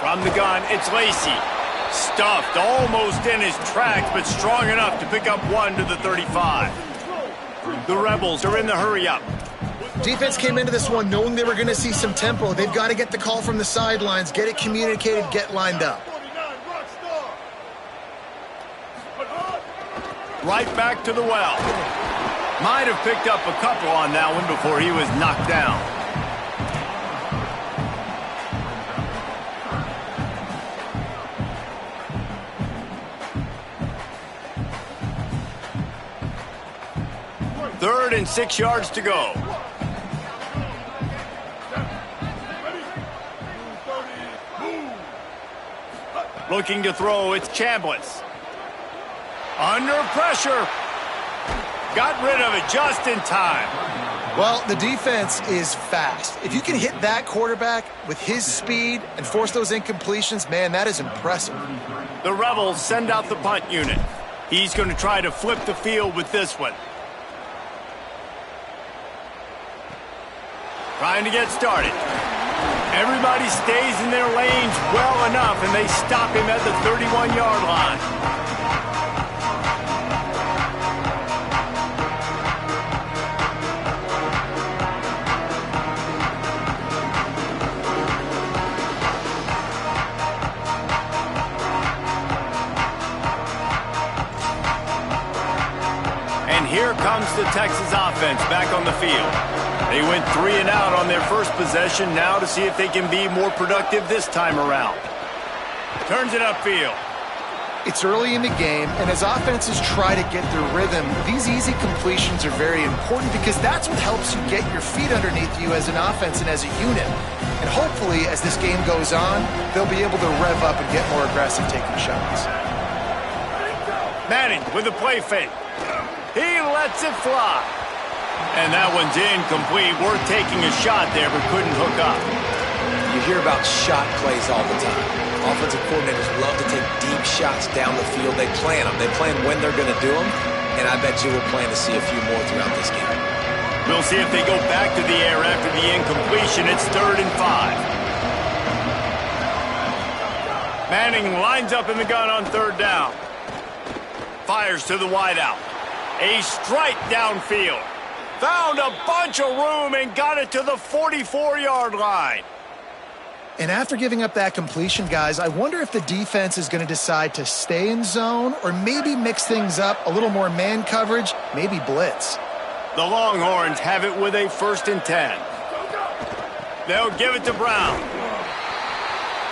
From the gun, it's Lacey. Stuffed almost in his tracks, but strong enough to pick up one to the 35. The Rebels are in the hurry-up. Defense came into this one knowing they were going to see some tempo. They've got to get the call from the sidelines, get it communicated, get lined up. Right back to the well. Might have picked up a couple on that one before he was knocked down. Third and 6 yards to go. Looking to throw, it's Chambliss. Under pressure. Got rid of it just in time. Well, the defense is fast. If you can hit that quarterback with his speed and force those incompletions, man, that is impressive. The Rebels send out the punt unit. He's going to try to flip the field with this one. Trying to get started. Everybody stays in their lanes well enough, and they stop him at the 31-yard line. And here comes the Texas offense back on the field. They went 3 and out on their first possession, now to see if they can be more productive this time around. Turns it upfield. It's early in the game, and as offenses try to get their rhythm, these easy completions are very important because that's what helps you get your feet underneath you as an offense and as a unit. And hopefully, as this game goes on, they'll be able to rev up and get more aggressive taking shots. Manning with a play fake. He lets it fly. And that one's incomplete. Worth taking a shot there, but couldn't hook up. You hear about shot plays all the time. Offensive coordinators love to take deep shots down the field. They plan them. They plan when they're going to do them. And I bet you we'll plan to see a few more throughout this game. We'll see if they go back to the air after the incompletion. It's 3rd and 5. Manning lines up in the gun on 3rd down. Fires to the wideout. A strike downfield. Found a bunch of room and got it to the 44-yard line. And after giving up that completion, guys, I wonder if the defense is going to decide to stay in zone or maybe mix things up, a little more man coverage, maybe blitz. The Longhorns have it with a 1st and 10. They'll give it to Brown.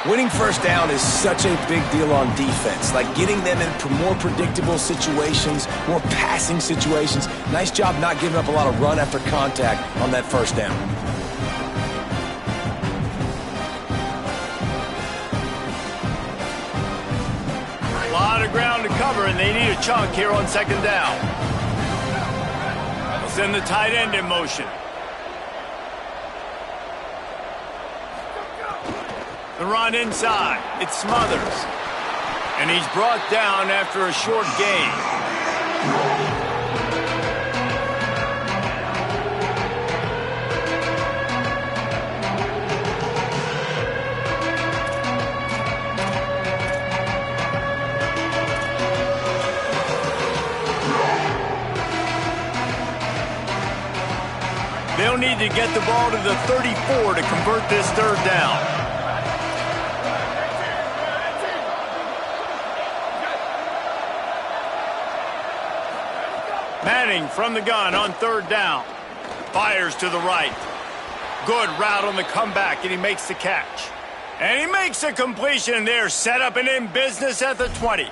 Winning first down is such a big deal on defense, like getting them in more predictable situations, more passing situations. Nice job not giving up a lot of run after contact on that first down. A lot of ground to cover, and they need a chunk here on 2nd down. They'll send the tight end in motion. The run inside. It's Smothers. And he's brought down after a short gain. They'll need to get the ball to the 34 to convert this 3rd down. Manning from the gun on 3rd down. Fires to the right. Good route on the comeback, and he makes the catch. And he makes a completion there, set up and in business at the 20.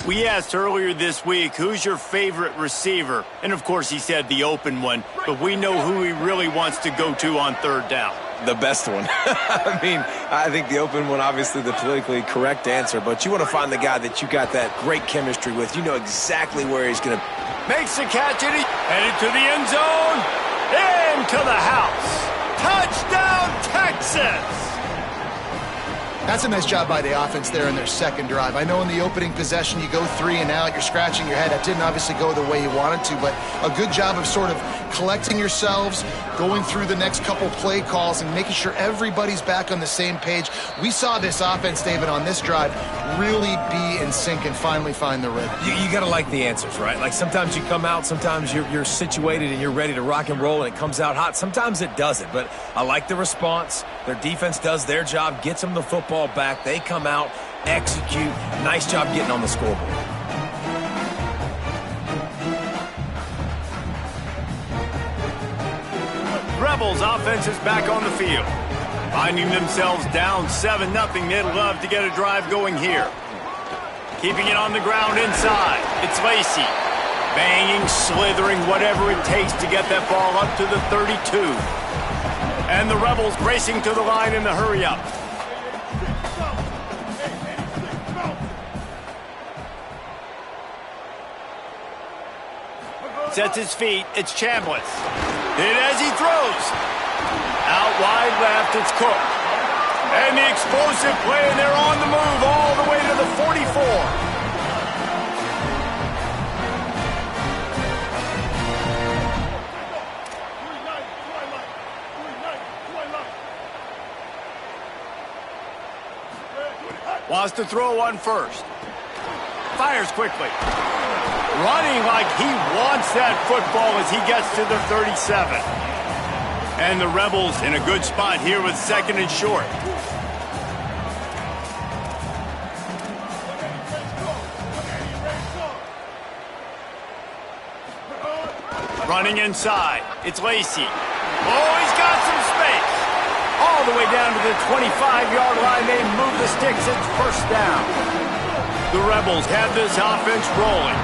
We asked earlier this week, who's your favorite receiver? And, of course, he said the open one, but we know who he really wants to go to on 3rd down. The best one. I mean, I think the open one, obviously the politically correct answer, but you want to find the guy that you got that great chemistry with. You know exactly where he's going to. Makes the catch, and he headed to the end zone. Into the house. Touchdown, Texas! That's a nice job by the offense there in their second drive. I know in the opening possession you go 3 and out, you're scratching your head. That didn't obviously go the way you wanted to, but a good job of sort of collecting yourselves, going through the next couple play calls and making sure everybody's back on the same page. We saw this offense, David, on this drive really be in sync and finally find the rhythm. You got to like the answers, right? Like sometimes you come out, sometimes you're situated and you're ready to rock and roll and it comes out hot. Sometimes it doesn't, but I like the response. Their defense does their job, gets them the football back. They come out, execute. Nice job getting on the scoreboard. Rebels offense is back on the field. Finding themselves down 7-0, they'd love to get a drive going here. Keeping it on the ground inside. It's Lacey. Banging, slithering, whatever it takes to get that ball up to the 32. And the Rebels racing to the line in the hurry-up. Sets his feet. It's Chambliss. Hit as he throws. Out wide left, it's Cook. And the explosive play, and they're on the move all the way to the 44. Wants to throw one first. Fires quickly. Running like he wants that football as he gets to the 37. And the Rebels in a good spot here with second and short. Running inside. It's Lacey. Oh, he's got some space. All the way down to the 25-yard line. They move the sticks. It's first down. The Rebels have this offense rolling.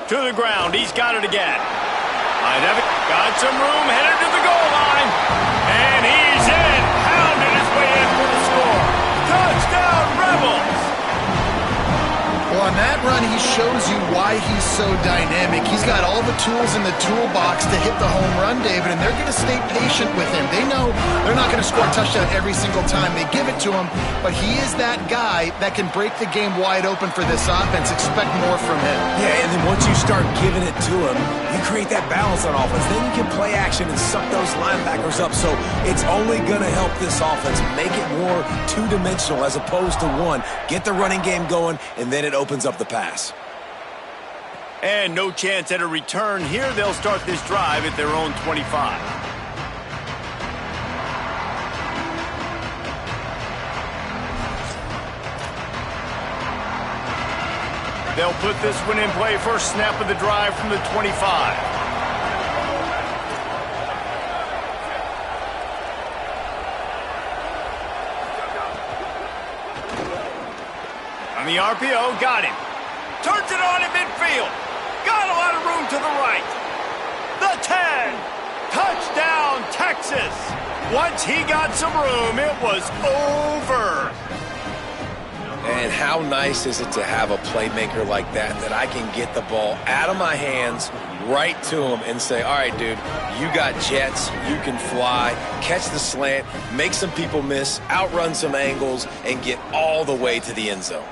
To the ground. He's got it again. Got some room. Headed to the goal line. And he's in. Pounding his way in for the score. Touchdown, Rebels. Well, on that run, he shows you why he's so dynamic. He's got all the tools in the toolbox to hit the home run, David, and they're going to stay patient with him. They know they're not going to score a touchdown every single time they give it to him, but he is that guy that can break the game wide open for this offense. Expect more from him. Yeah, and then once you start giving it to him, you create that balance on offense. Then you can play action and suck those linebackers up. So it's only going to help this offense make it more two-dimensional as opposed to one. Get the running game going, and then it opens up the pass. And no chance at a return here. They'll start this drive at their own 25. They'll put this one in play. First snap of the drive from the 25. On the RPO, got him. Turns it on in midfield. Got a lot of room to the right. The 10. Touchdown, Texas. Once he got some room, it was over. And how nice is it to have a playmaker like that I can get the ball out of my hands right to him and say, all right, dude, you got jets, you can fly, catch the slant, make some people miss, outrun some angles, and get all the way to the end zone.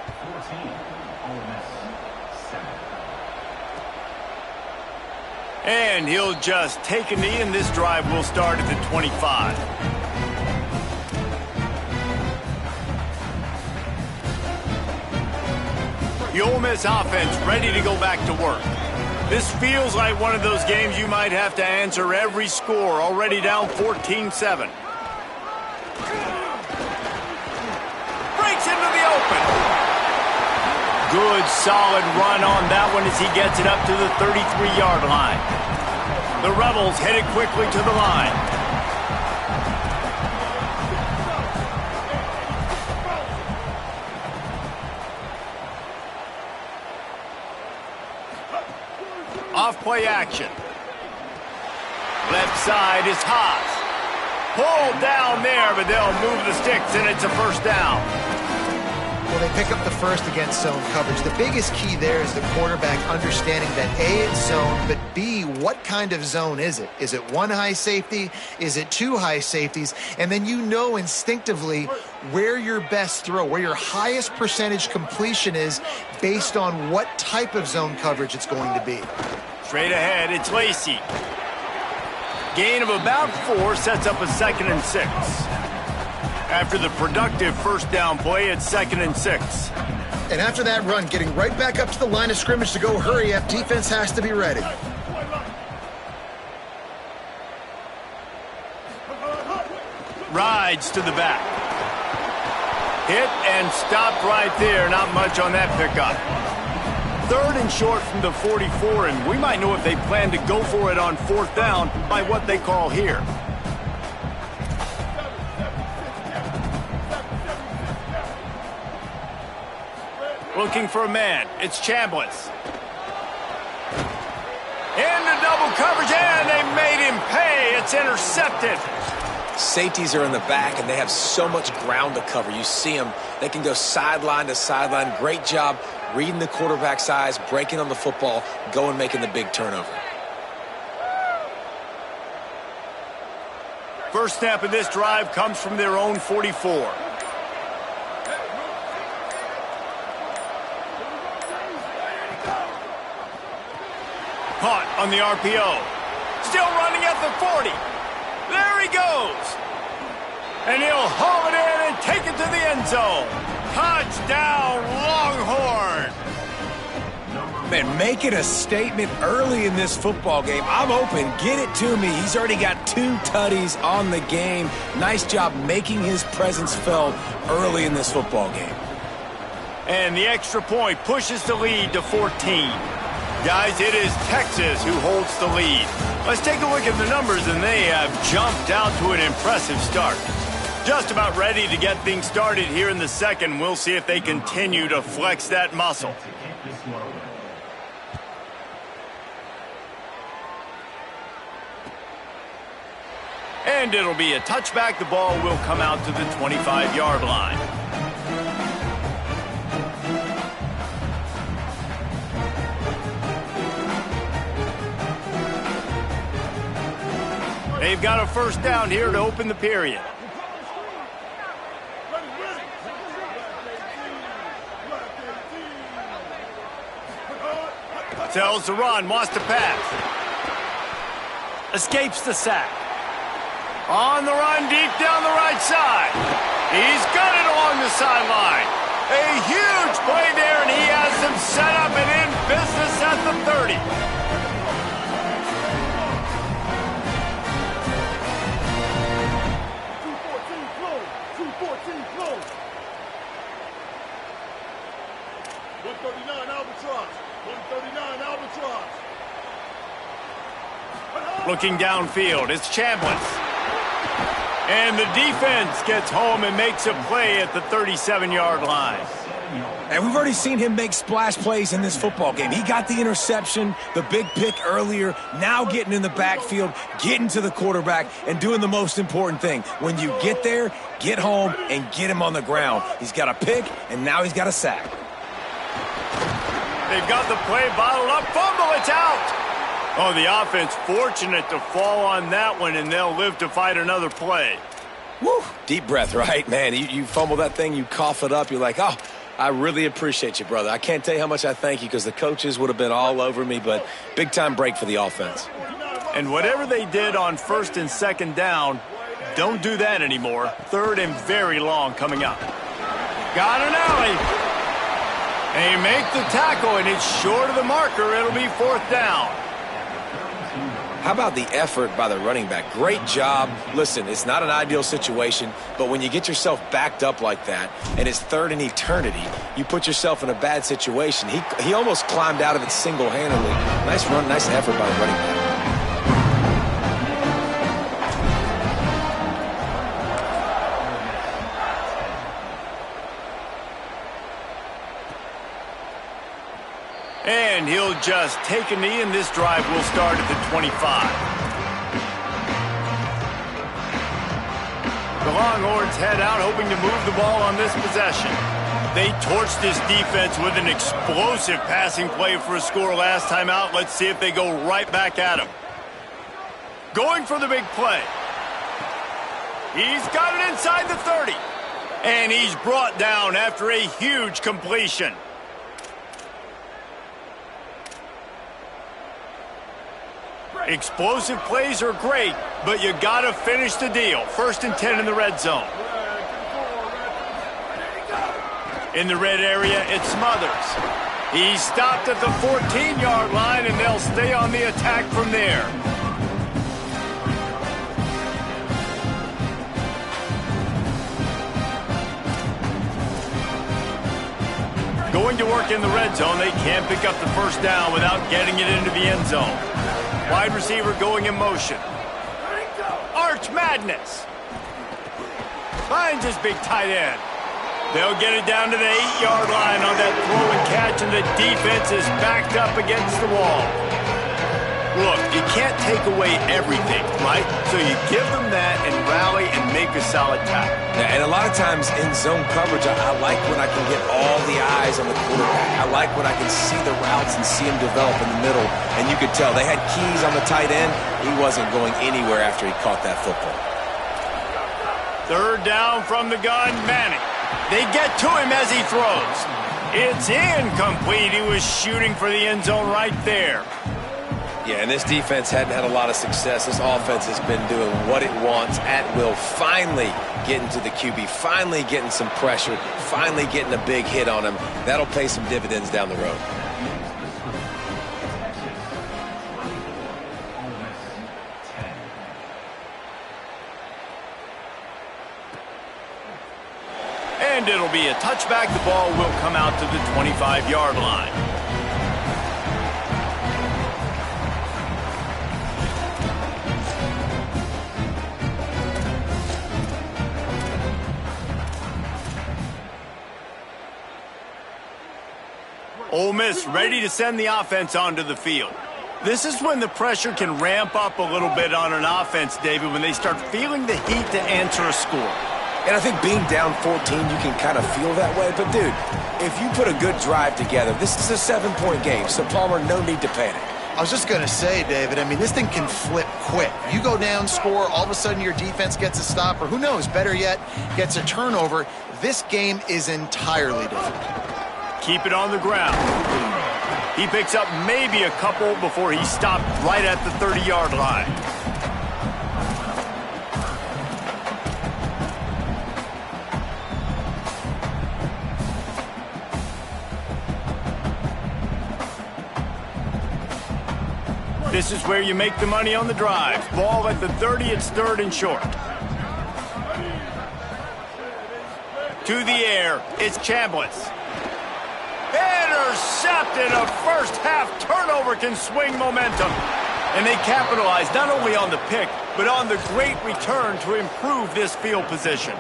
And he'll just take a knee, and this drive will start at the 25. The Ole Miss offense ready to go back to work. This feels like one of those games you might have to answer every score, already down 14-7. Breaks into the open. Good, solid run on that one as he gets it up to the 33-yard line. The Rebels headed quickly to the line. Off-play action. Left side is Haas. Pulled down there, but they'll move the sticks, and it's a first down. Well, they pick up the first against zone coverage. The biggest key there is the quarterback understanding that A, it's zone, but B, what kind of zone is it? Is it one high safety? Is it two high safeties? And then you know instinctively where your best throw, where your highest percentage completion is based on what type of zone coverage it's going to be. Straight ahead, it's Lacey. Gain of about 4 sets up a 2nd and 6. After the productive first down play, it's 2nd and 6. And after that run, getting right back up to the line of scrimmage to go hurry up, defense has to be ready. Rides to the back. Hit and stopped right there. Not much on that pickup. 3rd and short from the 44, and we might know if they plan to go for it on 4th down by what they call here. Looking for a man. It's Chambliss. Into double coverage, and they made him pay. It's intercepted. Safeties are in the back, and they have so much ground to cover. You see them. They can go sideline to sideline. Great job reading the quarterback's eyes, breaking on the football, going making the big turnover. First snap of this drive comes from their own 44. Caught on the RPO. Still running at the 40. There he goes. And he'll haul it in and take it to the end zone. Touchdown, Longhorn. Man, make it a statement early in this football game. I'm open. Get it to me. He's already got 2 tutties on the game. Nice job making his presence felt early in this football game. And the extra point pushes the lead to 14. Guys, it is Texas who holds the lead. Let's take a look at the numbers, and they have jumped out to an impressive start. Just about ready to get things started here in the second. We'll see if they continue to flex that muscle. And it'll be a touchback. The ball will come out to the 25-yard line. They've got a first down here to open the period. Tells to run, wants to pass. Escapes the sack. On the run, deep down the right side. He's got it along the sideline. A huge play there, and he has them set up and in business at the 30. Looking downfield, it's Chambliss. And the defense gets home and makes a play at the 37-yard line. And we've already seen him make splash plays in this football game. He got the interception, the big pick earlier, now getting in the backfield, getting to the quarterback, and doing the most important thing. When you get there, get home, and get him on the ground. He's got a pick, and now he's got a sack. They've got the play bottled up. Fumble, it's out. Oh, the offense fortunate to fall on that one, and they'll live to fight another play. Woo! Deep breath, right? Man, you fumble that thing, you cough it up, you're like, oh, I really appreciate you, brother. I can't tell you how much I thank you because the coaches would have been all over me, but big-time break for the offense. And whatever they did on 1st and 2nd down, don't do that anymore. 3rd and very long coming up. Got an alley. They make the tackle, and it's short of the marker. It'll be 4th down. How about the effort by the running back? Great job. Listen, it's not an ideal situation, but when you get yourself backed up like that and it's 3rd and eternity, you put yourself in a bad situation. He almost climbed out of it single-handedly. Nice run, nice effort by the running back. And he'll just take a knee, and this drive will start at the 25. The Longhorns head out, hoping to move the ball on this possession. They torched this defense with an explosive passing play for a score last time out. Let's see if they go right back at him. Going for the big play. He's got it inside the 30. And he's brought down after a huge completion. Explosive plays are great, but you got to finish the deal. 1st and 10 in the red zone. In the red area, it's Smothers. He's stopped at the 14-yard line, and they'll stay on the attack from there. Going to work in the red zone, they can't pick up the first down without getting it into the end zone. Wide receiver going in motion. Arch Madness. Finds his big tight end. They'll get it down to the 8-yard line on that throw and catch, and the defense is backed up against the wall. Look, you can't take away everything, right? So you give them that and rally and make a solid tackle. Yeah, and a lot of times in zone coverage, I like when I can get all the eyes on the quarterback. I like when I can see the routes and see him develop in the middle. And you could tell they had keys on the tight end. He wasn't going anywhere after he caught that football. 3rd down from the gun, Manning. They get to him as he throws. It's incomplete. He was shooting for the end zone right there. Yeah, and this defense hadn't had a lot of success. This offense has been doing what it wants at will. Finally getting to the QB, finally getting some pressure, finally getting a big hit on him. That'll pay some dividends down the road. And it'll be a touchback. The ball will come out to the 25-yard line. Ole Miss ready to send the offense onto the field. This is when the pressure can ramp up a little bit on an offense, David, when they start feeling the heat to answer a score. And I think being down 14, you can kind of feel that way. But, dude, if you put a good drive together, this is a 7-point game. So, Palmer, no need to panic. I was just going to say, David, I mean, this thing can flip quick. You go down, score, all of a sudden your defense gets a stop, or who knows, better yet, gets a turnover. This game is entirely different. Keep it on the ground. He picks up maybe a couple before he stopped right at the 30-yard line. This is where you make the money on the drive. Ball at the 30, it's 3rd and short. To the air, it's Chambliss. Intercepted. A first-half turnover can swing momentum. And they capitalize not only on the pick, but on the great return to improve this field position.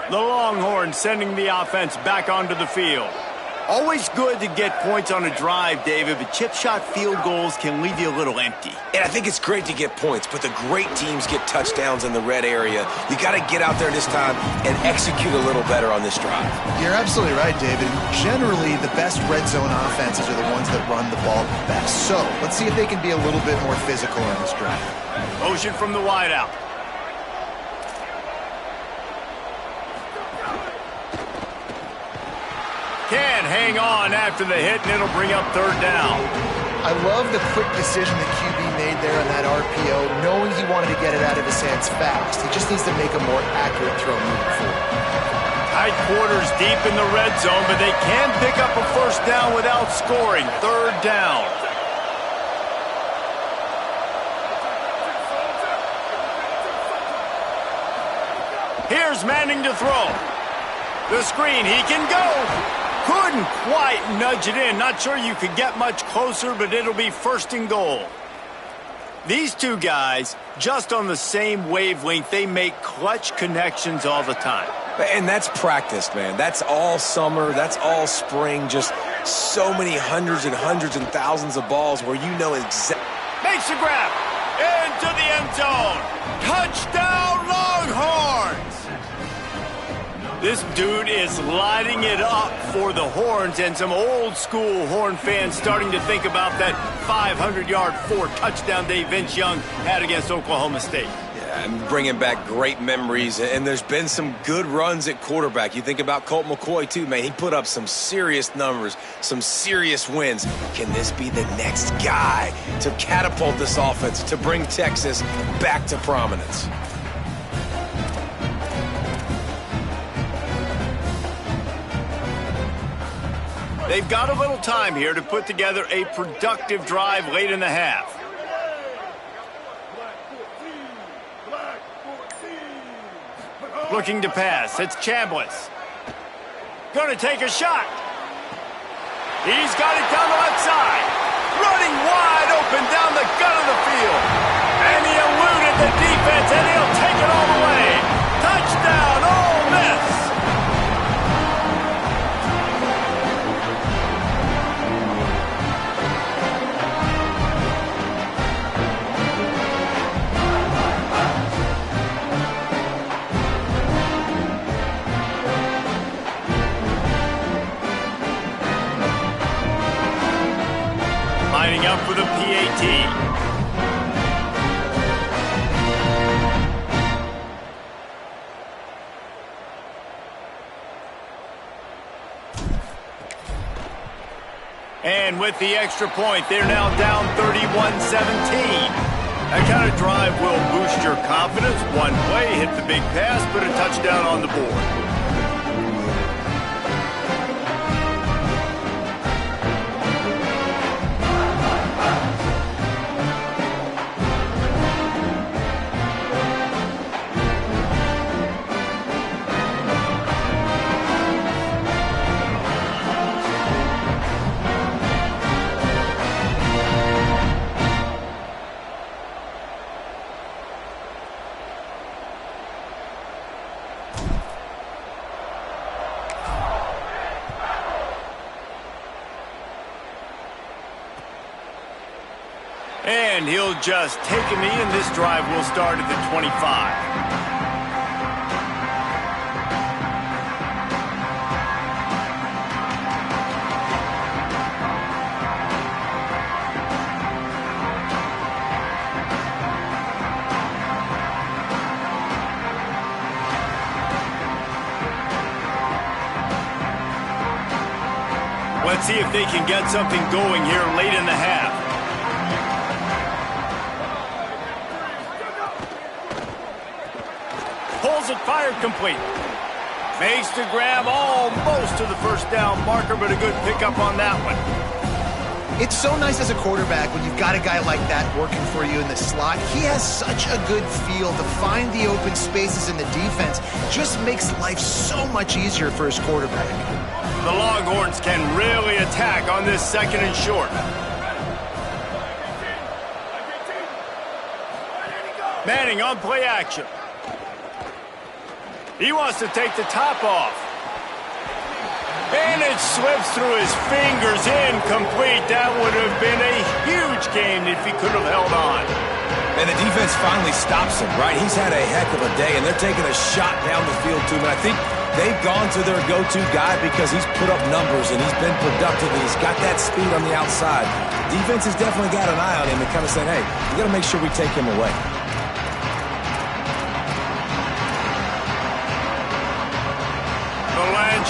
The Longhorns sending the offense back onto the field. Always good to get points on a drive, David, but chip shot field goals can leave you a little empty. And I think it's great to get points, but the great teams get touchdowns in the red area. You got to get out there this time and execute a little better on this drive. You're absolutely right, David. Generally, the best red zone offenses are the ones that run the ball best. So let's see if they can be a little bit more physical on this drive. Motion from the wideout. Can't hang on after the hit, and it'll bring up 3rd down. I love the quick decision the QB made there on that RPO, knowing he wanted to get it out of his hands fast. He just needs to make a more accurate throw moving forward. Tight quarters deep in the red zone, but they can pick up a first down without scoring. 3rd down. Here's Manning to throw. The screen, he can go. Couldn't quite nudge it in. Not sure you could get much closer, but it'll be 1st and goal. These two guys, just on the same wavelength, they make clutch connections all the time. And that's practice, man. That's all summer. That's all spring. Just so many hundreds and thousands of balls where you know exactly. Makes a grab. Into the end zone. Touchdown, Longhorns! This dude is lighting it up for the Horns, and some old-school Horn fans starting to think about that 500-yard, 4-touchdown day Vince Young had against Oklahoma State. Yeah, and bringing back great memories, and there's been some good runs at quarterback. You think about Colt McCoy, too, man. He put up some serious numbers, some serious wins. Can this be the next guy to catapult this offense, to bring Texas back to prominence? They've got a little time here to put together a productive drive late in the half. Looking to pass. It's Chambliss. Going to take a shot. He's got it down the left side. Running wide open down the gut of the field. And he eluded the defense, and he'll take it all the way. Touchdown, Ole Miss! Lining up for the PAT. And with the extra point, they're now down 31-17. That kind of drive will boost your confidence. One play, hit the big pass, put a touchdown on the board. And he'll just take a knee, and this drive will start at the 25. Let's see if they can get something going here late in the half. Pulls it, fired complete. Makes the grab almost to the first down marker, but a good pickup on that one. It's so nice as a quarterback when you've got a guy like that working for you in the slot. He has such a good feel to find the open spaces in the defense. Just makes life so much easier for his quarterback. The Longhorns can really attack on this second and short. Manning on play action. He wants to take the top off. And it slips through his fingers, incomplete. That would have been a huge gain if he could have held on. And the defense finally stops him, right? He's had a heck of a day, and they're taking a shot down the field to him. And I think they've gone to their go-to guy because he's put up numbers and he's been productive and he's got that speed on the outside. The defense has definitely got an eye on him and kind of saying, hey, we got to make sure we take him away.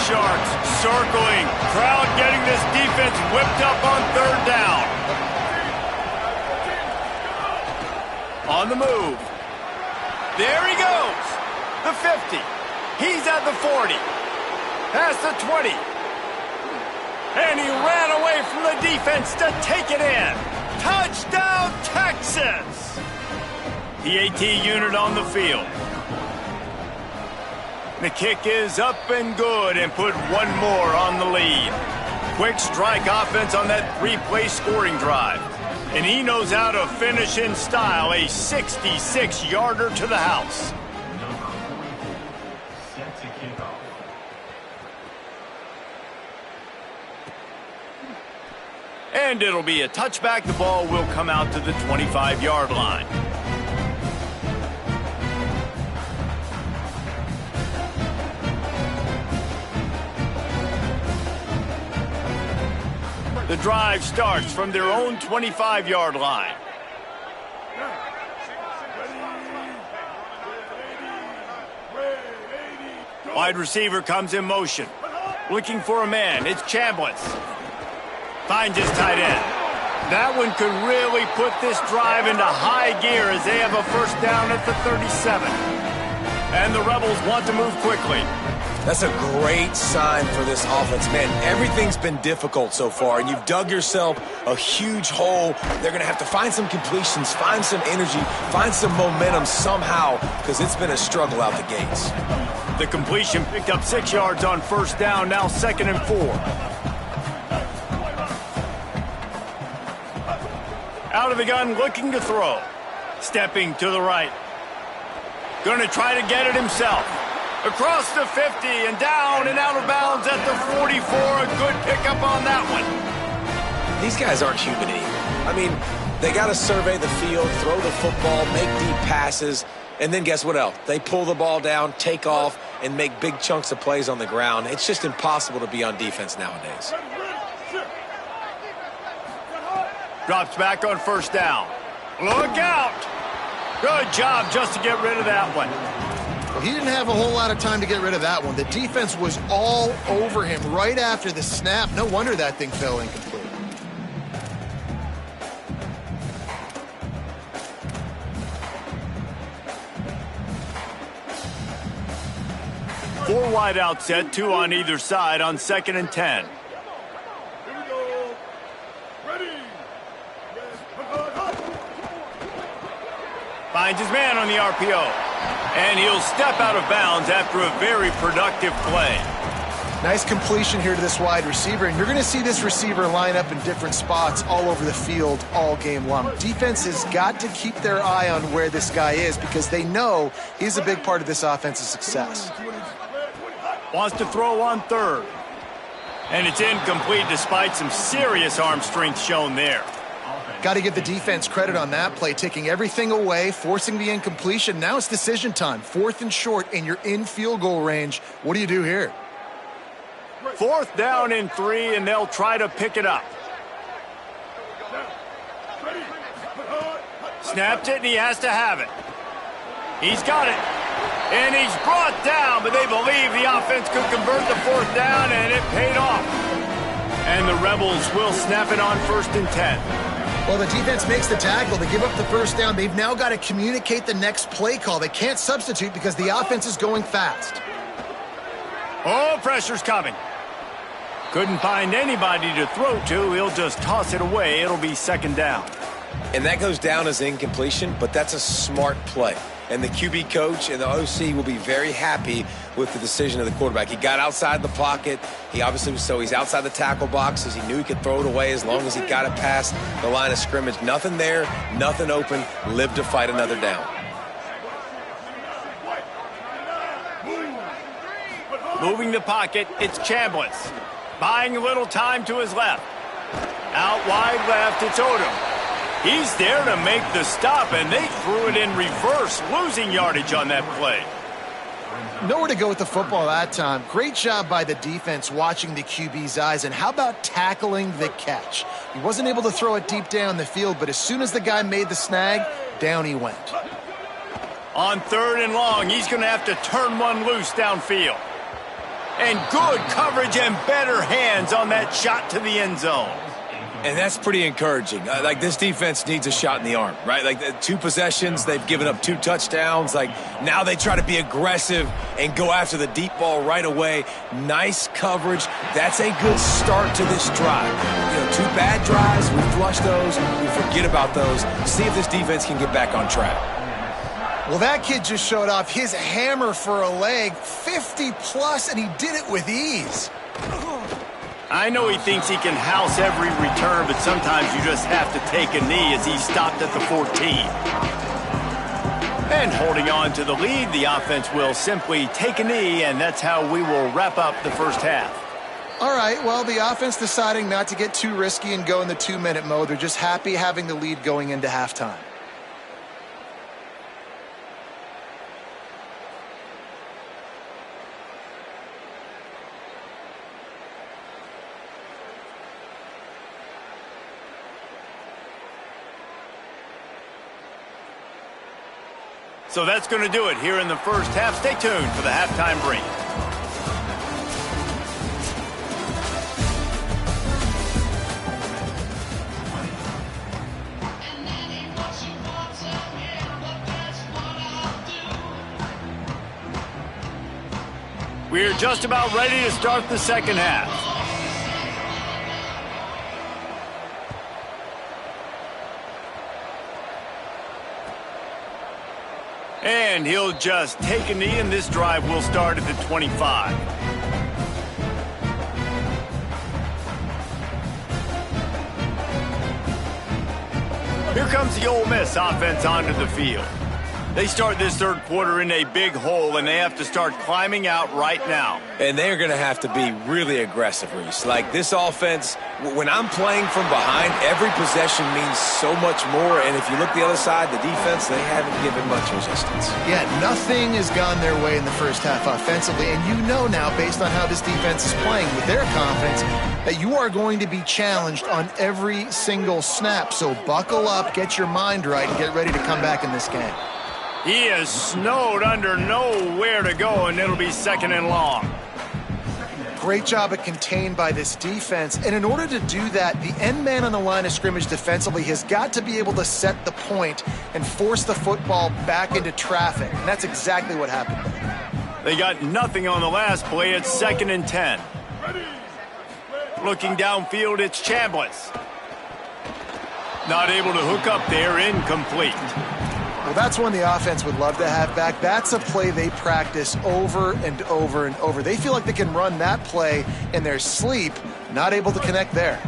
Sharks circling. Crowd getting this defense whipped up on third down. On the move. There he goes. The 50. He's at the 40. Past the 20. And he ran away from the defense to take it in. Touchdown, Texas! The AT unit on the field. The kick is up and good, and put one more on the lead. Quick strike offense on that three-play scoring drive. And he knows how to finish in style, a 66-yarder to the house. And it'll be a touchback. The ball will come out to the 25-yard line. The drive starts from their own 25-yard line. Wide receiver comes in motion. Looking for a man. It's Chambliss. Finds his tight end. That one could really put this drive into high gear as they have a first down at the 37. And the Rebels want to move quickly. That's a great sign for this offense. Man, everything's been difficult so far, and you've dug yourself a huge hole. They're going to have to find some completions, find some energy, find some momentum somehow, because it's been a struggle out the gates. The completion picked up 6 yards on first down, now 2nd and 4. Out of the gun, looking to throw. Stepping to the right. Going to try to get it himself. Across the 50 and down and out of bounds at the 44. A good pickup on that one. These guys aren't human anymore. I mean, they got to survey the field, throw the football, make deep passes, and then guess what else? They pull the ball down, take off, and make big chunks of plays on the ground. It's just impossible to be on defense nowadays. Drops back on first down. Look out! Good job just to get rid of that one. Well, he didn't have a whole lot of time to get rid of that one. The defense was all over him right after the snap. No wonder that thing fell incomplete. Four wide out set, 2 on either side on 2nd and 10. Finds his man on the RPO. And he'll step out of bounds after a very productive play. Nice completion here to this wide receiver, and you're going to see this receiver line up in different spots all over the field all game long. Defense has got to keep their eye on where this guy is because they know he's a big part of this offense's success. Wants to throw on 3rd. And it's incomplete despite some serious arm strength shown there. Got to give the defense credit on that play, taking everything away, forcing the incompletion. Now it's decision time. 4th and short, and you're in field goal range. What do you do here? 4th down and 3, and they'll try to pick it up. Snapped it, and he has to have it. He's got it. And he's brought down, but they believe the offense could convert the 4th down, and it paid off. And the Rebels will snap it on 1st and 10. Well, the defense makes the tackle. They give up the first down. They've now got to communicate the next play call. They can't substitute because the offense is going fast. Oh, pressure's coming. Couldn't find anybody to throw to. He'll just toss it away. It'll be 2nd down. And that goes down as incompletion, but that's a smart play. And the QB coach and the OC will be very happy with the decision of the quarterback. He got outside the pocket. He obviously was, so he's outside the tackle boxes. He knew he could throw it away as long as he got it past the line of scrimmage. Nothing there, nothing open. Live to fight another down. Moving the pocket, it's Chambliss. Buying a little time to his left. Out wide left, it's Odom. He's there to make the stop, and they threw it in reverse, losing yardage on that play. Nowhere to go with the football that time. Great job by the defense watching the QB's eyes, and how about tackling the catch? He wasn't able to throw it deep down the field, but as soon as the guy made the snag, down he went. On 3rd and long, he's going to have to turn one loose downfield. And good coverage and better hands on that shot to the end zone. And that's pretty encouraging. Like, this defense needs a shot in the arm, right? Like, 2 possessions, they've given up 2 touchdowns. Like, now they try to be aggressive and go after the deep ball right away. Nice coverage. That's a good start to this drive. 2 bad drives, we flush those, we forget about those. See if this defense can get back on track. Well, that kid just showed off his hammer for a leg, 50-plus, and he did it with ease. I know he thinks he can house every return, but sometimes you just have to take a knee as he stopped at the 14. And holding on to the lead, the offense will simply take a knee, and that's how we will wrap up the first half. All right, well, the offense deciding not to get too risky and go in the 2-minute mode. They're just happy having the lead going into halftime. So that's going to do it here in the first half. Stay tuned for the halftime break. We're just about ready to start the second half. And he'll just take a knee, and this drive will start at the 25. Here comes the Ole Miss offense onto the field. They start this third quarter in a big hole, and they have to start climbing out right now. And they're going to have to be really aggressive, Reese. Like this offense, when I'm playing from behind, every possession means so much more. And if you look the other side, the defense, they haven't given much resistance. Yeah, nothing has gone their way in the first half offensively. And you know now, based on how this defense is playing with their confidence, that you are going to be challenged on every single snap. So buckle up, get your mind right, and get ready to come back in this game. He is snowed under, nowhere to go, and it'll be second and long. Great job at contained by this defense. And in order to do that, the end man on the line of scrimmage defensively has got to be able to set the point and force the football back into traffic. And that's exactly what happened. They got nothing on the last play. It's second and 10. Looking downfield, it's Chambliss. Not able to hook up there, incomplete. Well, that's one the offense would love to have back. That's a play they practice over and over and over. They feel like they can run that play in their sleep, not able to connect there.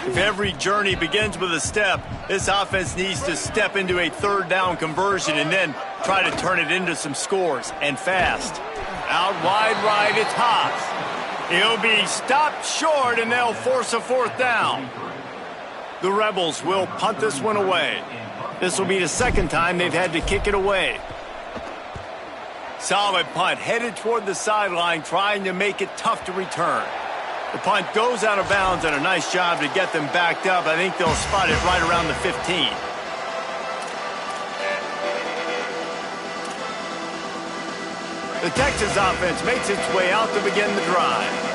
If every journey begins with a step, this offense needs to step into a third down conversion and then try to turn it into some scores, and fast. Out wide right, it's Haas. He'll be stopped short, and they'll force a fourth down. The Rebels will punt this one away. This will be the second time they've had to kick it away. Solid punt, headed toward the sideline, trying to make it tough to return. The punt goes out of bounds, and a nice job to get them backed up. I think they'll spot it right around the 15. The Texas offense makes its way out to begin the drive.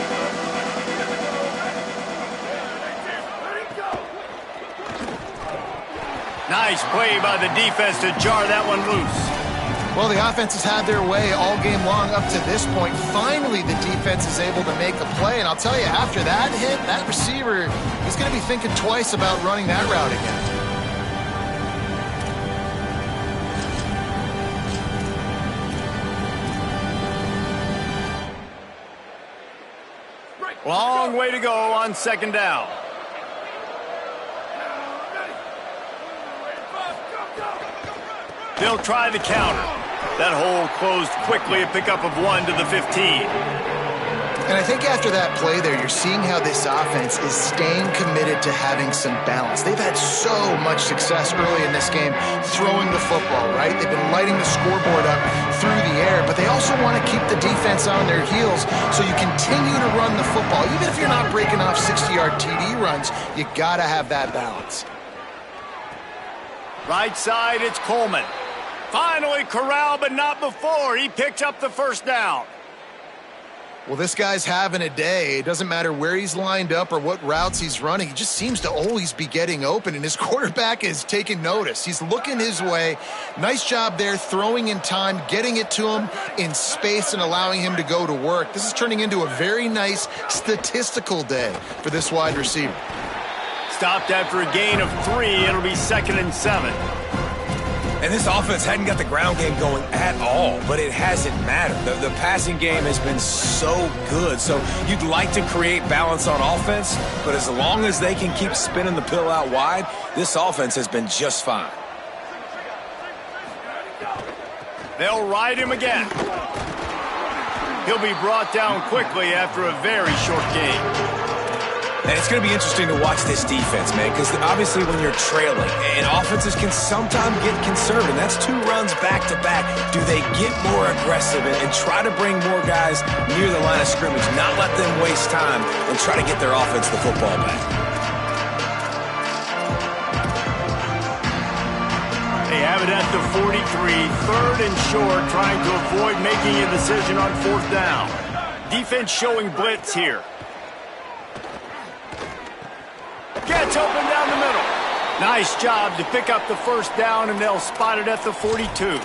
Nice play by the defense to jar that one loose. Well, the offense has had their way all game long up to this point. Finally, the defense is able to make a play. And I'll tell you, after that hit, that receiver is going to be thinking twice about running that route again. Long way to go on second down. They'll try the counter. That hole closed quickly, a pickup of 1 to the 15. And I think after that play there, you're seeing how this offense is staying committed to having some balance. They've had so much success early in this game throwing the football, right? They've been lighting the scoreboard up through the air, but they also want to keep the defense on their heels, so you continue to run the football. Even if you're not breaking off 60-yard TD runs, you got to have that balance. Right side, it's Coleman. Finally corralled, but not before. He picked up the first down. Well, this guy's having a day. It doesn't matter where he's lined up or what routes he's running. He just seems to always be getting open, and his quarterback is taking notice. He's looking his way. Nice job there, throwing in time, getting it to him in space and allowing him to go to work. This is turning into a very nice statistical day for this wide receiver. Stopped after a gain of 3. It'll be second and 7. And this offense hadn't got the ground game going at all, but it hasn't mattered. The passing game has been so good. So you'd like to create balance on offense, but as long as they can keep spinning the pill out wide, this offense has been just fine. They'll ride him again. He'll be brought down quickly after a very short game. And it's going to be interesting to watch this defense, man, because obviously when you're trailing, and offenses can sometimes get conservative. That's 2 runs back-to-back. Do they get more aggressive and try to bring more guys near the line of scrimmage, not let them waste time, and try to get their offense the football back? They have it at the 43, third and short, trying to avoid making a decision on fourth down. Defense showing blitz here. Gets open down the middle. Nice job to pick up the first down, and they'll spot it at the 42.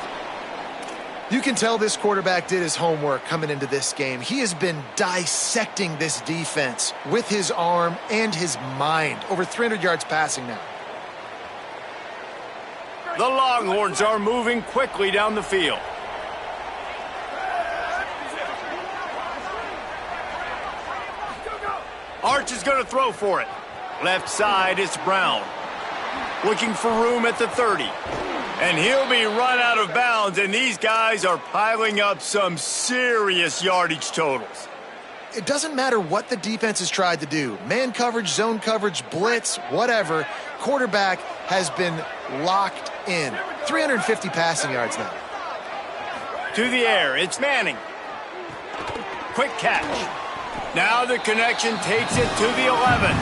You can tell this quarterback did his homework coming into this game. He has been dissecting this defense with his arm and his mind. Over 300 yards passing now. The Longhorns are moving quickly down the field. Arch is going to throw for it. Left side, it's Brown. Looking for room at the 30. And he'll be run out of bounds, and these guys are piling up some serious yardage totals. It doesn't matter what the defense has tried to do. Man coverage, zone coverage, blitz, whatever. Quarterback has been locked in. 350 passing yards now. To the air, it's Manning. Quick catch. Now the connection takes it to the 11.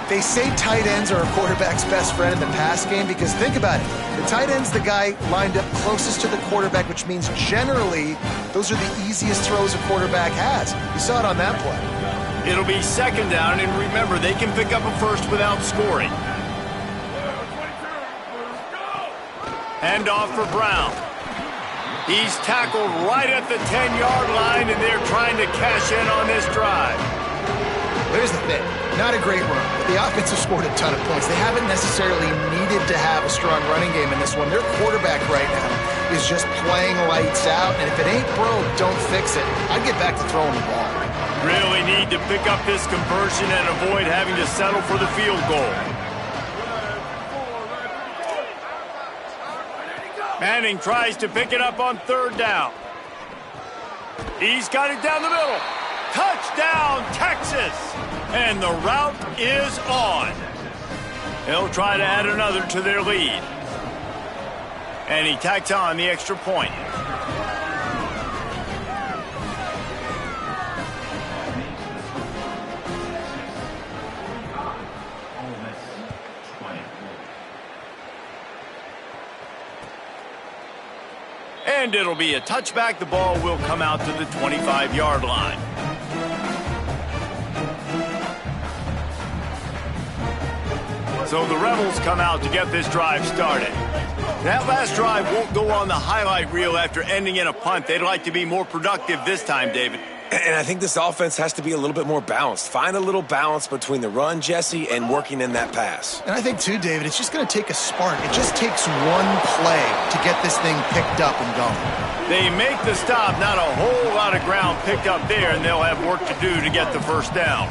They say tight ends are a quarterback's best friend in the pass game because think about it. The tight end's the guy lined up closest to the quarterback, which means generally those are the easiest throws a quarterback has. You saw it on that play. It'll be second down, and remember, they can pick up a first without scoring. Hand off for Brown. He's tackled right at the 10-yard line, and they're trying to cash in on this drive. Here's the thing. Not a great run, but the offense has scored a ton of points. They haven't necessarily needed to have a strong running game in this one. Their quarterback right now is just playing lights out, and if it ain't broke, don't fix it. I'd get back to throwing the ball. Really need to pick up this conversion and avoid having to settle for the field goal. Manning tries to pick it up on third down. He's got it down the middle. Touchdown, Texas! And the route is on. They'll try to add another to their lead. And he tacks on the extra point. And it'll be a touchback. The ball will come out to the 25-yard line. So the Rebels come out to get this drive started. That last drive won't go on the highlight reel after ending in a punt. They'd like to be more productive this time, David. And I think this offense has to be a little bit more balanced. Find a little balance between the run, Jesse, and working in that pass. And I think, too, David, it's just going to take a spark. It just takes one play to get this thing picked up and going. They make the stop. Not a whole lot of ground picked up there, and they'll have work to do to get the first down.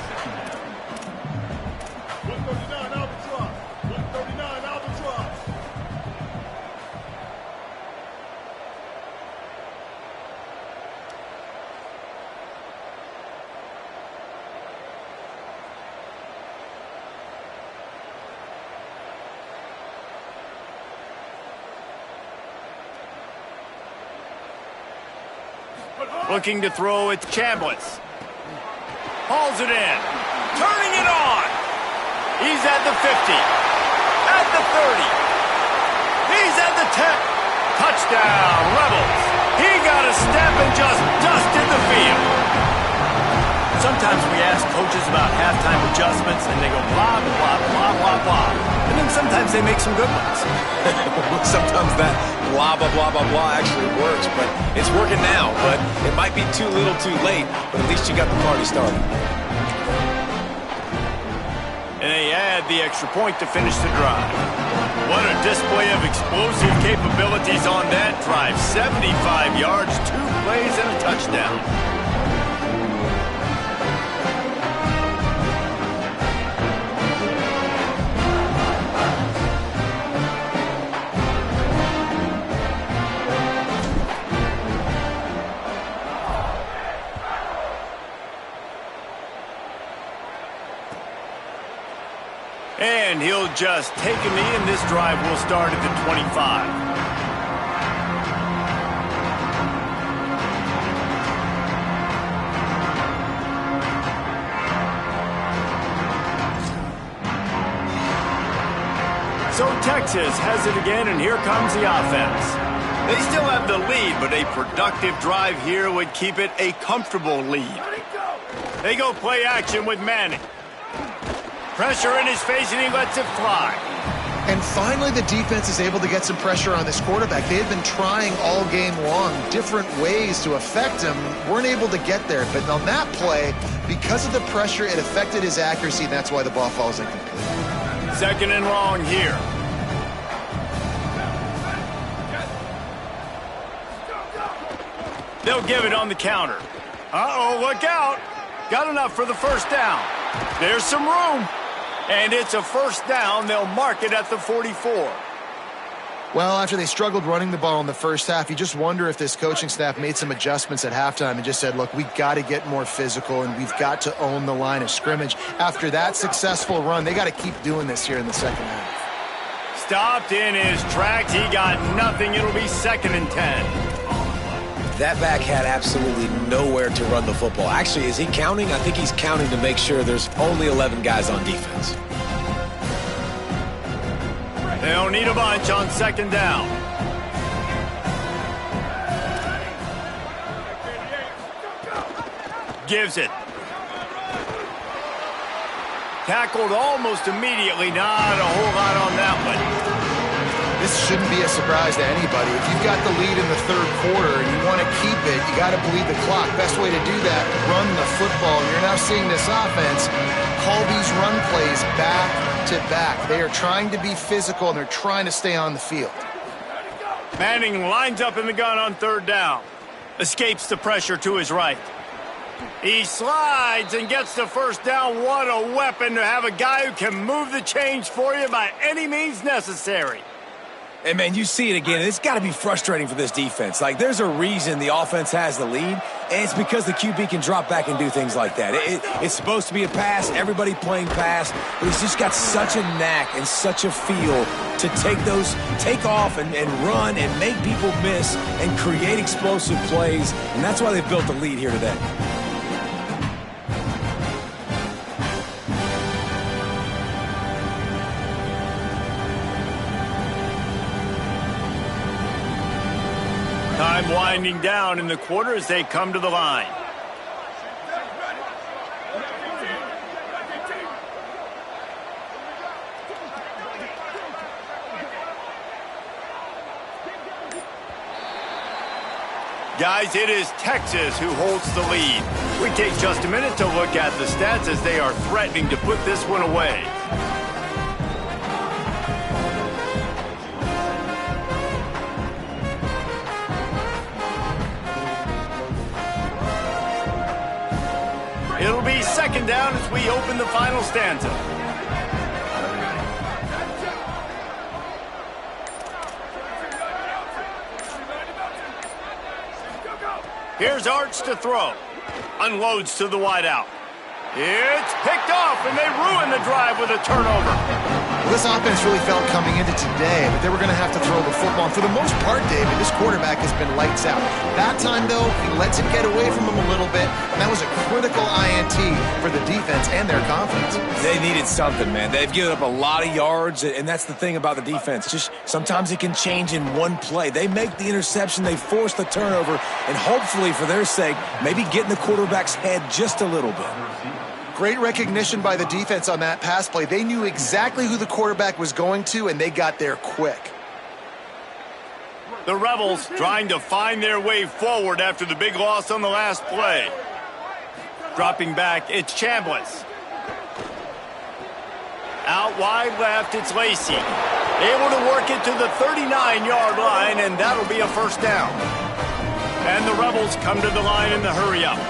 Looking to throw, it's Chambliss. Hauls it in. Turning it on. He's at the 50. At the 30. He's at the 10. Touchdown, Rebels. He got a step and just dusted the field. Sometimes we ask coaches about halftime adjustments, and they go blah, blah, blah, blah, blah. And then sometimes they make some good ones. Sometimes that blah, blah, blah, blah, blah actually works, but it's working now. But it might be too little too late, but at least you got the party started. And they add the extra point to finish the drive. What a display of explosive capabilities on that drive. 75 yards, 2 plays, and a touchdown. And he'll just take a knee, and this drive will start at the 25. So Texas has it again, and here comes the offense. They still have the lead, but a productive drive here would keep it a comfortable lead. They go play action with Manning. Pressure in his face, and he lets it fly. And finally, the defense is able to get some pressure on this quarterback. They had been trying all game long different ways to affect him. Weren't able to get there. But on that play, because of the pressure, it affected his accuracy, and that's why the ball falls incomplete. 2nd and long here. They'll give it on the counter. Uh-oh, look out. Got enough for the first down. There's some room. And it's a first down. They'll mark it at the 44. Well, after they struggled running the ball in the first half, you just wonder if this coaching staff made some adjustments at halftime and just said, look, we got to get more physical and we've got to own the line of scrimmage. After that successful run, they got to keep doing this here in the second half. Stopped in his tracks. He got nothing. It'll be 2nd and 10. That back had absolutely nowhere to run the football. Actually, is he counting? I think he's counting to make sure there's only 11 guys on defense. They'll need a bunch on 2nd down. Gives it. Tackled almost immediately. Not a whole lot on that one. This shouldn't be a surprise to anybody. If you've got the lead in the 3rd quarter and you want to keep it, you got to bleed the clock. Best way to do that, run the football. You're now seeing this offense call these run plays back to back. They are trying to be physical, and they're trying to stay on the field. Manning lines up in the gun on 3rd down. Escapes the pressure to his right. He slides and gets the first down. What a weapon to have a guy who can move the chains for you by any means necessary. And, man, you see it again. It's got to be frustrating for this defense. Like, there's a reason the offense has the lead, and it's because the QB can drop back and do things like that. It's supposed to be a pass, everybody playing pass, but he's just got such a knack and such a feel to take off and run and make people miss and create explosive plays, and that's why they've built the lead here today. Time winding down in the quarter as they come to the line. Guys, it is Texas who holds the lead. We take just a minute to look at the stats as they are threatening to put this one away. It'll be 2nd down as we open the final stanza. Here's Arch to throw. Unloads to the wideout. It's picked off, and they ruin the drive with a turnover. Well, this offense really felt coming into today, but they were going to have to throw the football. And for the most part, David, this quarterback has been lights out. That time, though, he lets it get away from him a little bit, and that was a critical INT for the defense and their confidence. They needed something, man. They've given up a lot of yards, and that's the thing about the defense. Just sometimes it can change in one play. They make the interception, they force the turnover, and hopefully, for their sake, maybe get in the quarterback's head just a little bit. Great recognition by the defense on that pass play. They knew exactly who the quarterback was going to, and they got there quick. The Rebels trying to find their way forward after the big loss on the last play. Dropping back, it's Chambliss. Out wide left, it's Lacey. Able to work it to the 39-yard line, and that'll be a first down. And the Rebels come to the line in the hurry-up.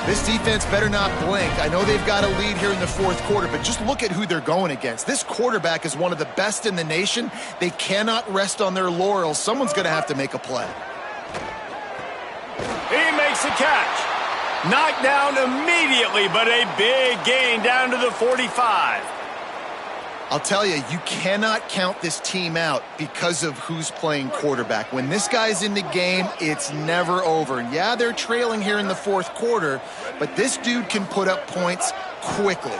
This defense better not blink. I know they've got a lead here in the 4th quarter, but just look at who they're going against. This quarterback is one of the best in the nation. They cannot rest on their laurels. Someone's going to have to make a play. He makes a catch. Knocked down immediately, but a big gain down to the 45. I'll tell you, you cannot count this team out because of who's playing quarterback. When this guy's in the game, it's never over. And yeah, they're trailing here in the 4th quarter, but this dude can put up points quickly.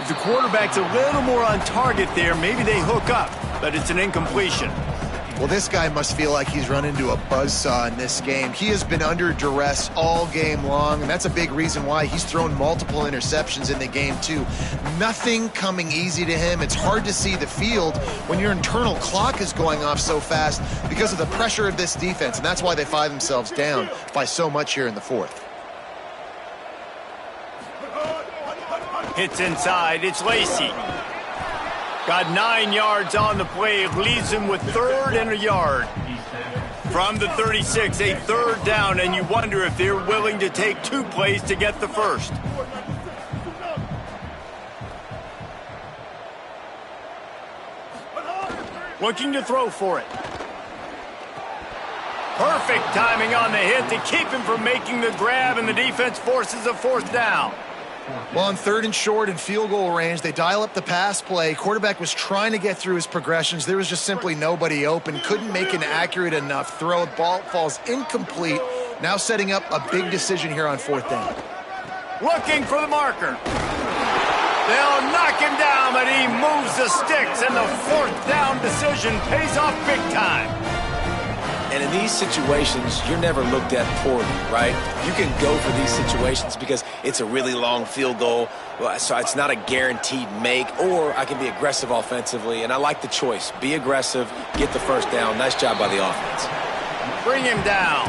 If the quarterback's a little more on target there, maybe they hook up, but it's an incompletion. Well, this guy must feel like he's run into a buzzsaw in this game. He has been under duress all game long, and that's a big reason why he's thrown multiple interceptions in the game, too. Nothing coming easy to him. It's hard to see the field when your internal clock is going off so fast because of the pressure of this defense, and that's why they find themselves down by so much here in the fourth. Hits inside. It's Lacey. Got 9 yards on the play. Leaves him with 3rd and a yard. From the 36, a 3rd down, and you wonder if they're willing to take 2 plays to get the first. Looking to throw for it. Perfect timing on the hit to keep him from making the grab, and the defense forces a 4th down. Well, on 3rd and short and field goal range, they dial up the pass play. Quarterback was trying to get through his progressions. There was just simply nobody open. Couldn't make an accurate enough throw. Ball falls incomplete. Now setting up a big decision here on 4th down. Looking for the marker. They'll knock him down, but he moves the sticks, and the 4th down decision pays off big time. And in these situations, you're never looked at poorly, right? You can go for these situations because it's a really long field goal, so it's not a guaranteed make, or I can be aggressive offensively, and I like the choice. Be aggressive, get the 1st down. Nice job by the offense. Bring him down.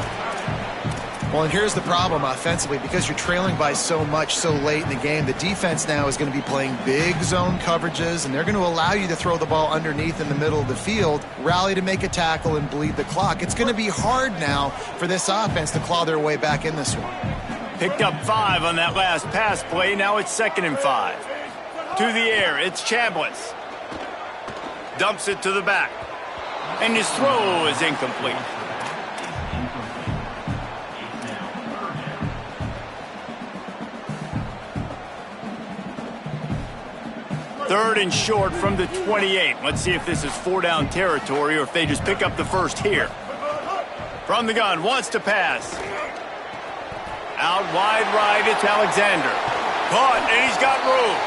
Well, and here's the problem offensively. Because you're trailing by so much so late in the game, the defense now is going to be playing big zone coverages, and they're going to allow you to throw the ball underneath in the middle of the field, rally to make a tackle, and bleed the clock. It's going to be hard now for this offense to claw their way back in this one. Picked up 5 on that last pass play. Now it's 2nd and 5. To the air, it's Chambliss. Dumps it to the back. And his throw is incomplete. 3rd and short from the 28. Let's see if this is 4-down territory or if they just pick up the 1st here. From the gun, wants to pass. Out wide right, it's Alexander. Caught, and he's got room.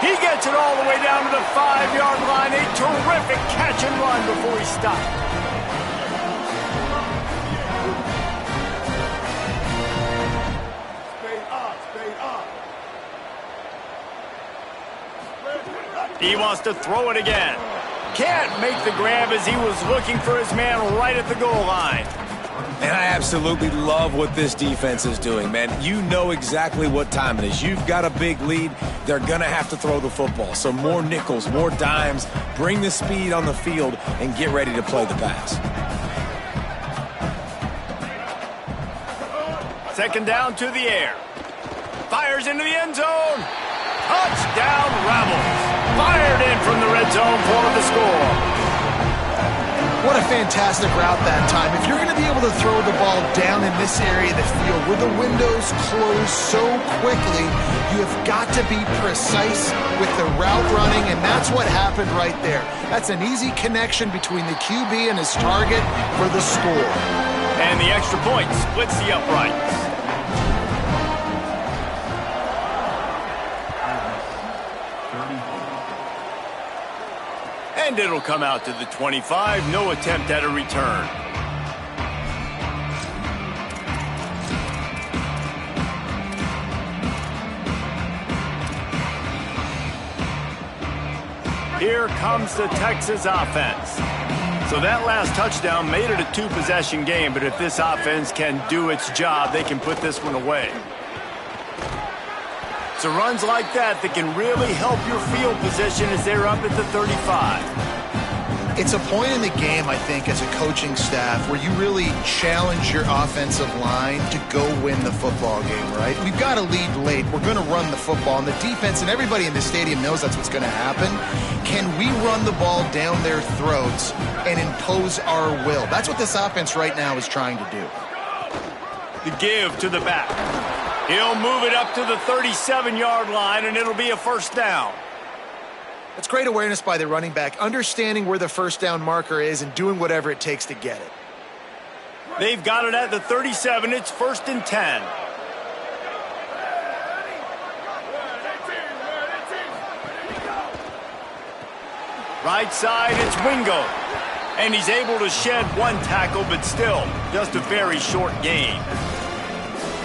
He gets it all the way down to the 5-yard line. A terrific catch and run before he stopped. He wants to throw it again. Can't make the grab as he was looking for his man right at the goal line. And I absolutely love what this defense is doing, man. You know exactly what time it is. You've got a big lead. They're going to have to throw the football. So more nickels, more dimes. Bring the speed on the field and get ready to play the pass. 2nd down to the air. Fires into the end zone. Touchdown Rebels. Fired in from the red zone for the score. What a fantastic route that time. If you're going to be able to throw the ball down in this area of the field where the windows close so quickly, you have got to be precise with the route running, and that's what happened right there. That's an easy connection between the QB and his target for the score. And the extra point splits the uprights. And it'll come out to the 25. No attempt at a return. Here comes the Texas offense. So that last touchdown made it a 2-possession game, but if this offense can do its job, they can put this one away. So runs like that can really help your field position as they're up at the 35. It's a point in the game, I think, as a coaching staff where you really challenge your offensive line to go win the football game, right? We've got to lead late. We're going to run the football, and the defense and everybody in the stadium knows that's what's going to happen. Can we run the ball down their throats and impose our will? That's what this offense right now is trying to do. The give to the back. He'll move it up to the 37-yard line, and it'll be a 1st down. That's great awareness by the running back, understanding where the 1st down marker is and doing whatever it takes to get it. They've got it at the 37. It's 1st and 10. Right side, it's Wingo. And he's able to shed one tackle, but still, just a very short gain.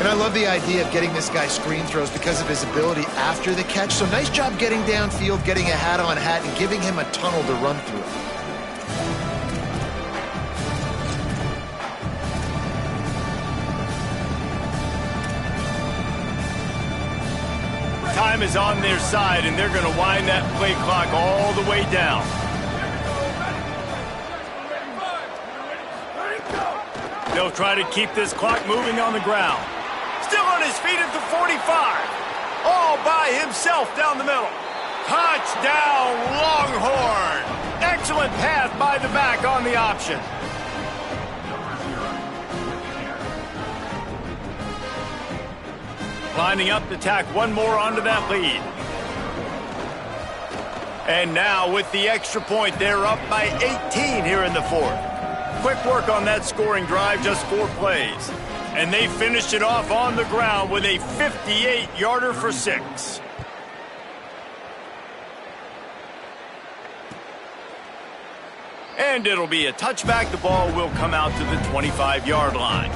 And I love the idea of getting this guy screen throws because of his ability after the catch. So nice job getting downfield, getting a hat-on-hat, and giving him a tunnel to run through. Time is on their side, and they're going to wind that play clock all the way down. They'll try to keep this clock moving on the ground. Still on his feet at the 45. All by himself down the middle. Touchdown, Longhorn. Excellent pass by the back on the option. Lining up to tack one more onto that lead. And now with the extra point, they're up by 18 here in the fourth. Quick work on that scoring drive, just 4 plays. And they finished it off on the ground with a 58-yarder for 6. And it'll be a touchback. The ball will come out to the 25-yard line.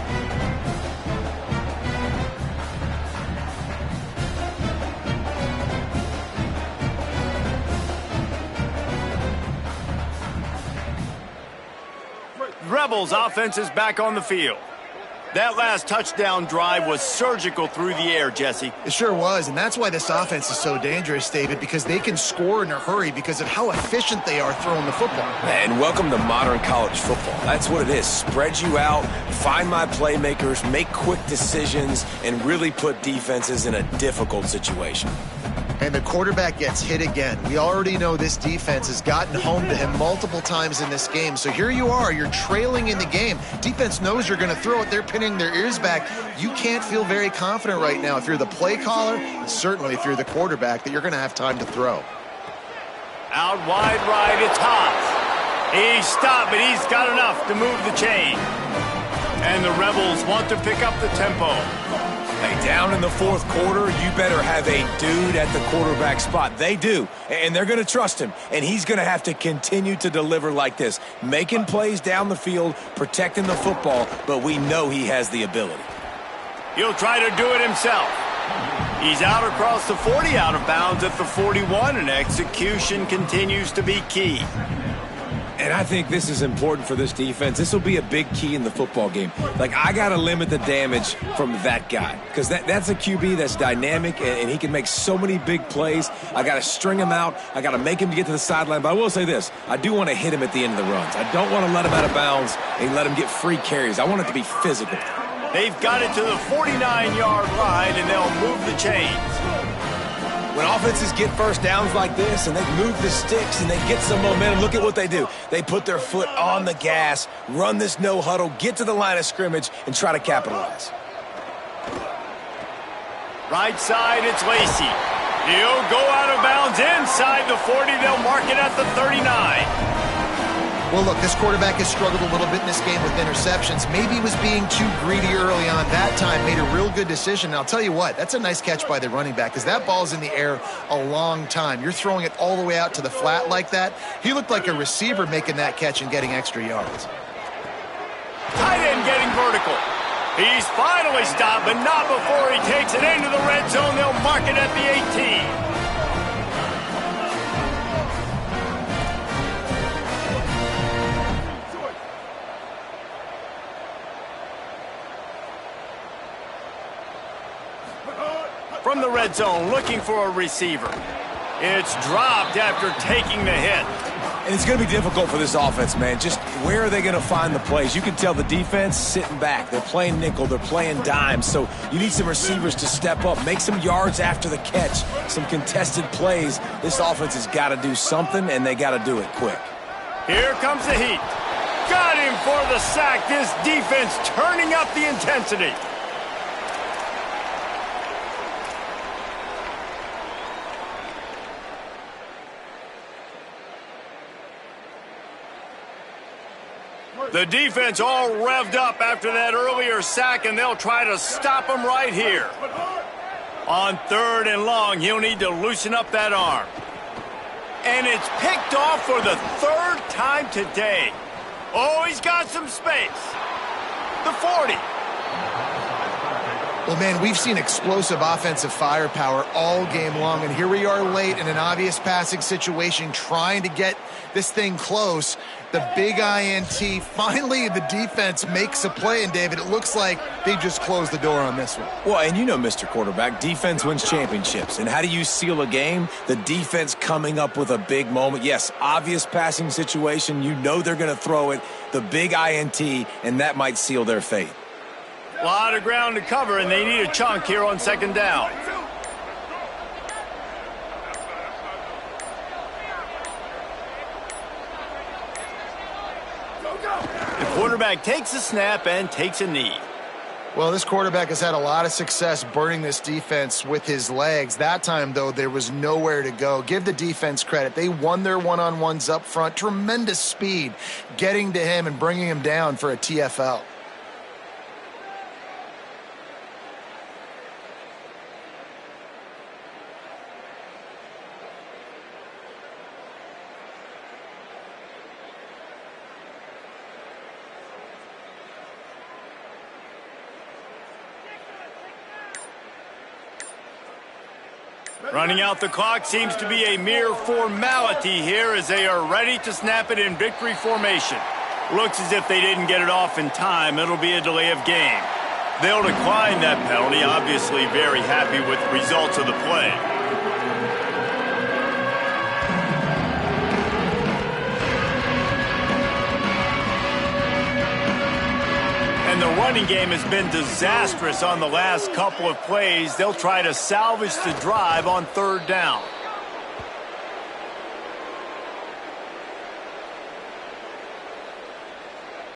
Rebels offense is back on the field. That last touchdown drive was surgical through the air, Jesse. It sure was, and that's why this offense is so dangerous, David, because they can score in a hurry because of how efficient they are throwing the football. And welcome to modern college football. That's what it is. Spread you out, find my playmakers, make quick decisions, and really put defenses in a difficult situation. And the quarterback gets hit again. We already know this defense has gotten home to him multiple times in this game. So here you are, you're trailing in the game. Defense knows you're going to throw it. They're pinning their ears back. You can't feel very confident right now if you're the play caller, and certainly if you're the quarterback, that you're going to have time to throw. Out wide right, it's Haas. He's stopped, but he's got enough to move the chain. And the Rebels want to pick up the tempo. Hey, down in the fourth quarter, you better have a dude at the quarterback spot. They do, and they're going to trust him, and he's going to have to continue to deliver like this, making plays down the field, protecting the football, but we know he has the ability. He'll try to do it himself. He's out across the 40, out of bounds at the 41, and execution continues to be key. And I think this is important for this defense. This will be a big key in the football game. Like, I got to limit the damage from that guy because that's a QB that's dynamic, and he can make so many big plays. I got to string him out. I got to make him get to the sideline. But I will say this. I do want to hit him at the end of the runs. I don't want to let him out of bounds and let him get free carries. I want it to be physical. They've got it to the 49-yard line, and they'll move the chains. When offenses get first downs like this and they move the sticks and they get some momentum, look at what they do. They put their foot on the gas, run this no huddle, get to the line of scrimmage, and try to capitalize. Right side, it's Lacey. He'll go out of bounds inside the 40. They'll mark it at the 39. Well, look, this quarterback has struggled a little bit in this game with interceptions. Maybe he was being too greedy early on. That time made a real good decision. And I'll tell you what, that's a nice catch by the running back because that ball's in the air a long time. You're throwing it all the way out to the flat like that. He looked like a receiver making that catch and getting extra yards. Tight end getting vertical. He's finally stopped, but not before he takes it into the red zone. They'll mark it at the 18. From the red zone, looking for a receiver. It's dropped after taking the hit. And it's going to be difficult for this offense, man. Just where are they going to find the plays? You can tell the defense sitting back. They're playing nickel. They're playing dime. So you need some receivers to step up, make some yards after the catch, some contested plays. This offense has got to do something, and they got to do it quick. Here comes the heat. Got him for the sack. This defense turning up the intensity. The defense all revved up after that earlier sack, and they'll try to stop him right here. On 3rd and long, he'll need to loosen up that arm. And it's picked off for the third time today. Oh, he's got some space. The 40. Well, man, we've seen explosive offensive firepower all game long, and here we are late in an obvious passing situation trying to get this thing close. The big INT, finally the defense makes a play, and David, it looks like they just closed the door on this one. Well, and you know, Mr. Quarterback, defense wins championships. And how do you seal a game? The defense coming up with a big moment. Yes, obvious passing situation. You know they're going to throw it. The big INT, and that might seal their fate. A lot of ground to cover, and they need a chunk here on second down. The quarterback takes a snap and takes a knee. Well, this quarterback has had a lot of success burning this defense with his legs. That time, though, there was nowhere to go. Give the defense credit. They won their one-on-ones up front. Tremendous speed getting to him and bringing him down for a TFL. Running out the clock seems to be a mere formality here as they are ready to snap it in victory formation. Looks as if they didn't get it off in time. It'll be a delay of game. They'll decline that penalty, obviously very happy with the results of the play. And the running game has been disastrous on the last couple of plays. They'll try to salvage the drive on third down.